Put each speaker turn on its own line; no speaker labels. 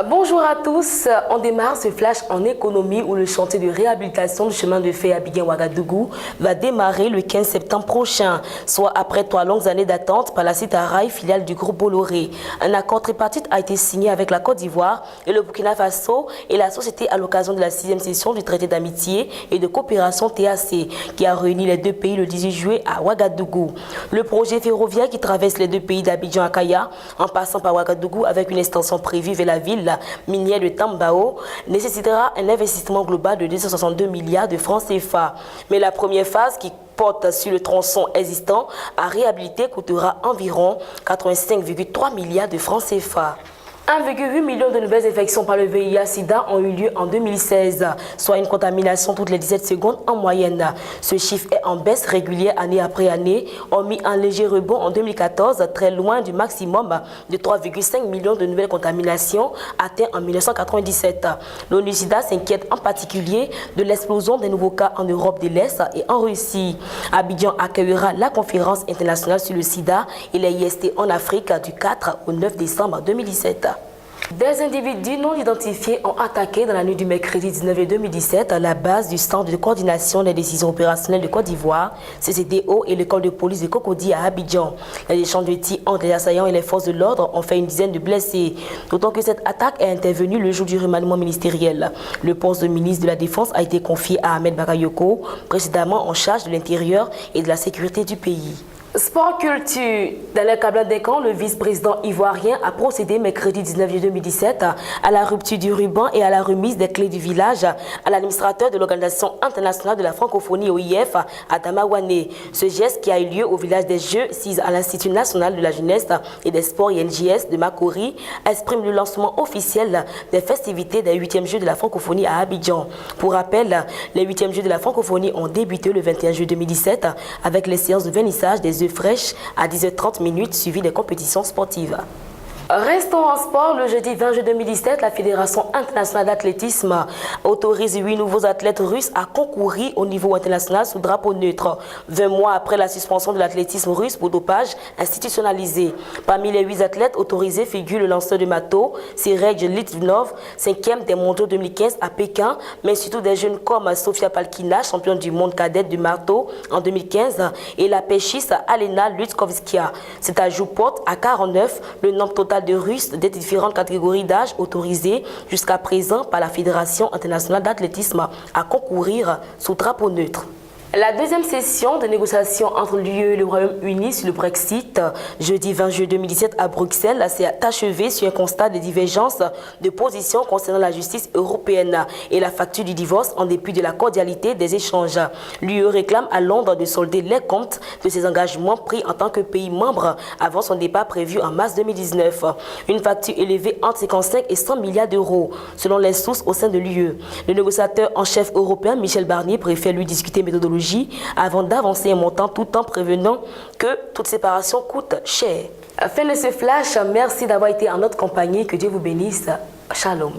Bonjour à tous, on démarre ce flash en économie où le chantier de réhabilitation du chemin de fer Abidjan-Ouagadougou va démarrer le 15 septembre prochain, soit après 3 longues années d'attente par la Citarail, filiale du groupe Bolloré. Un accord tripartite a été signé avec la Côte d'Ivoire et le Burkina Faso et la société à l'occasion de la 6e session du traité d'amitié et de coopération TAC qui a réuni les deux pays le 18 juillet à Ouagadougou. Le projet ferroviaire qui traverse les deux pays d'Abidjan à Kaya en passant par Ouagadougou avec une extension prévue vers la ville minière de Tambao nécessitera un investissement global de 262 milliards de francs CFA. Mais la première phase qui porte sur le tronçon existant à réhabiliter coûtera environ 85,3 milliards de francs CFA. 1,8 million de nouvelles infections par le VIH-Sida ont eu lieu en 2016, soit une contamination toutes les 17 secondes en moyenne. Ce chiffre est en baisse régulière année après année, hormis un léger rebond en 2014, très loin du maximum de 3,5 millions de nouvelles contaminations atteintes en 1997. L'ONU-Sida s'inquiète en particulier de l'explosion des nouveaux cas en Europe de l'Est et en Russie. Abidjan accueillera la conférence internationale sur le sida et les IST en Afrique du 4 au 9 décembre 2017. Des individus non identifiés ont attaqué dans la nuit du mercredi 19 juillet 2017 à la base du Centre de coordination des décisions opérationnelles de Côte d'Ivoire, CCDO, et l'école de police de Cocody à Abidjan. Les échanges de tirs entre les assaillants et les forces de l'ordre ont fait une dizaine de blessés, d'autant que cette attaque est intervenue le jour du remaniement ministériel. Le poste de ministre de la Défense a été confié à Ahmed Bakayoko, précédemment en charge de l'intérieur et de la sécurité du pays. Sport culture. Dans le câble des camps, le vice-président ivoirien a procédé mercredi 19 juillet 2017 à la rupture du ruban et à la remise des clés du village à l'administrateur de l'Organisation internationale de la francophonie OIF, Adama Wane. Ce geste qui a eu lieu au village des Jeux 6 à l'Institut national de la jeunesse et des sports INJS de Makori exprime le lancement officiel des festivités des 8e Jeux de la francophonie à Abidjan. Pour rappel, les 8e Jeux de la francophonie ont débuté le 21 juillet 2017 avec les séances de vernissage des fraîches à 10h30 suivies des compétitions sportives. Restons en sport. Le jeudi 20 juillet 2017, la Fédération internationale d'athlétisme autorise 8 nouveaux athlètes russes à concourir au niveau international sous drapeau neutre, 20 mois après la suspension de l'athlétisme russe pour dopage institutionnalisé. Parmi les 8 athlètes autorisés figure le lanceur de marteau, Sergei Litvinov, 5e des mondiaux 2015 à Pékin, mais surtout des jeunes comme Sofia Palkina, championne du monde cadette du marteau en 2015, et la pêchiste Alena Lutkovskaya. Cet ajout porte à 49 le nombre total de Russes des différentes catégories d'âge autorisées jusqu'à présent par la Fédération internationale d'athlétisme à concourir sous drapeau neutre. La deuxième session de négociation entre l'UE et le Royaume-Uni sur le Brexit, jeudi 20 juillet 2017 à Bruxelles, s'est achevée sur un constat de divergence de position concernant la justice européenne et la facture du divorce en dépit de la cordialité des échanges. L'UE réclame à Londres de solder les comptes de ses engagements pris en tant que pays membre avant son départ prévu en mars 2019. Une facture élevée entre 55 et 100 milliards d'euros, selon les sources au sein de l'UE. Le négociateur en chef européen, Michel Barnier, préfère lui discuter méthodologie avant d'avancer un montant tout en prévenant que toute séparation coûte cher. Fin de ce flash, merci d'avoir été en notre compagnie, que Dieu vous bénisse. Shalom.